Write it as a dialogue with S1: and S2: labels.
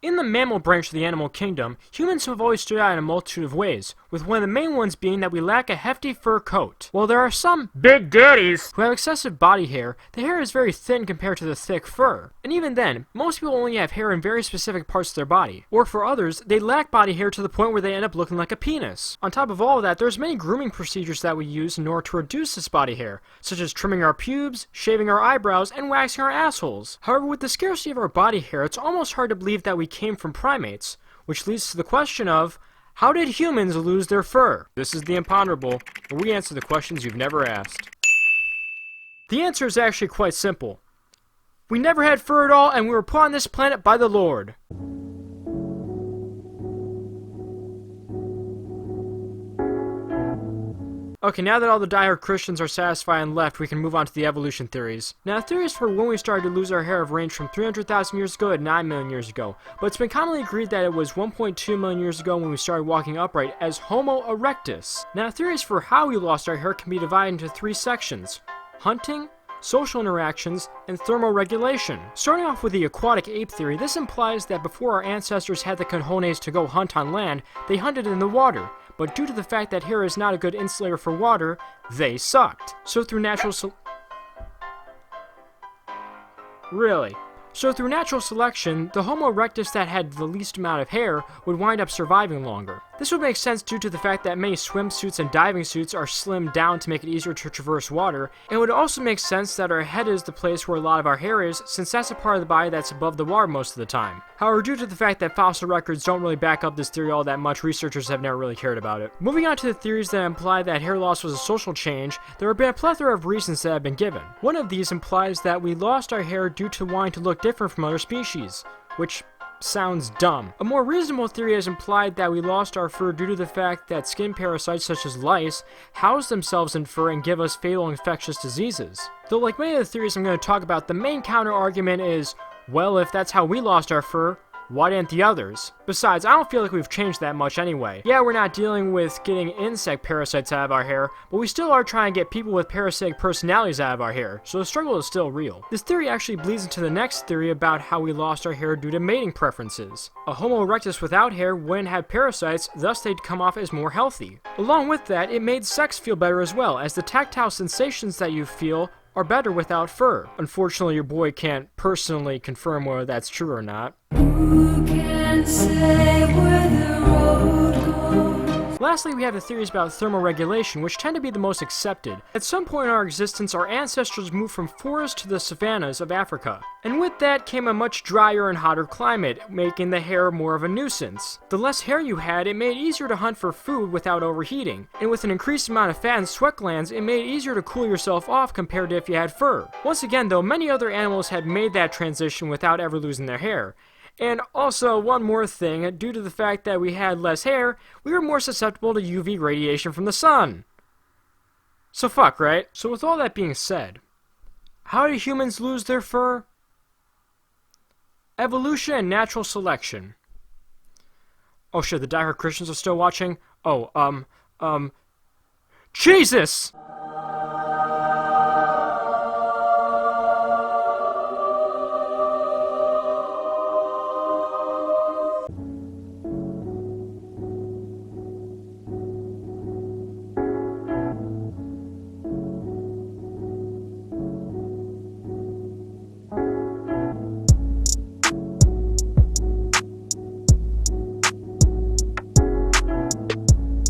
S1: In the mammal branch of the animal kingdom, humans have always stood out in a multitude of ways, with one of the main ones being that we lack a hefty fur coat. While there are some big daddies who have excessive body hair, the hair is very thin compared to the thick fur. And even then, most people only have hair in very specific parts of their body. Or for others, they lack body hair to the point where they end up looking like a penis. On top of all of that, there's many grooming procedures that we use in order to reduce this body hair, such as trimming our pubes, shaving our eyebrows, and waxing our assholes. However, with the scarcity of our body hair, it's almost hard to believe that we came from primates, which leads to the question of, how did humans lose their fur? This is the Imponderable, where we answer the questions you've never asked. The answer is actually quite simple. We never had fur at all, and we were put on this planet by the Lord. Okay, now that all the diehard Christians are satisfied and left, we can move on to the evolution theories. Now, theories for when we started to lose our hair have ranged from 300,000 years ago to 9 million years ago, but it's been commonly agreed that it was 1.2 million years ago when we started walking upright as Homo erectus. Now, theories for how we lost our hair can be divided into 3 sections: hunting, social interactions, and thermoregulation. Starting off with the aquatic ape theory, this implies that before our ancestors had the cojones to go hunt on land, they hunted in the water. But due to the fact that hair is not a good insulator for water, they sucked. So through natural selection, the Homo erectus that had the least amount of hair would wind up surviving longer. This would make sense due to the fact that many swimsuits and diving suits are slimmed down to make it easier to traverse water, and it would also make sense that our head is the place where a lot of our hair is, since that's a part of the body that's above the water most of the time. However, due to the fact that fossil records don't really back up this theory all that much, researchers have never really cared about it. Moving on to the theories that imply that hair loss was a social change, there have been a plethora of reasons that have been given. One of these implies that we lost our hair due to wanting to look different from other species, which sounds dumb. A more reasonable theory has implied that we lost our fur due to the fact that skin parasites such as lice house themselves in fur and give us fatal infectious diseases. Though like many of the theories I'm going to talk about, the main counter-argument is, well, if that's how we lost our fur, why didn't the others? Besides, I don't feel like we've changed that much anyway. Yeah, we're not dealing with getting insect parasites out of our hair, but we still are trying to get people with parasitic personalities out of our hair, so the struggle is still real. This theory actually bleeds into the next theory about how we lost our hair due to mating preferences. A Homo erectus without hair wouldn't have parasites, thus they'd come off as more healthy. Along with that, it made sex feel better as well, as the tactile sensations that you feel are better without fur. Unfortunately, your boy can't personally confirm whether that's true or not. Who can say where the road goes? Lastly, we have the theories about thermoregulation, which tend to be the most accepted. At some point in our existence, our ancestors moved from forests to the savannas of Africa. And with that came a much drier and hotter climate, making the hair more of a nuisance. The less hair you had, it made it easier to hunt for food without overheating. And with an increased amount of fat and sweat glands, it made it easier to cool yourself off compared to if you had fur. Once again though, many other animals had made that transition without ever losing their hair. And also, one more thing, due to the fact that we had less hair, we were more susceptible to UV radiation from the sun. So fuck, right? So with all that being said, how did humans lose their fur? Evolution and natural selection. Oh shit, the diehard Christians are still watching? Oh, Jesus!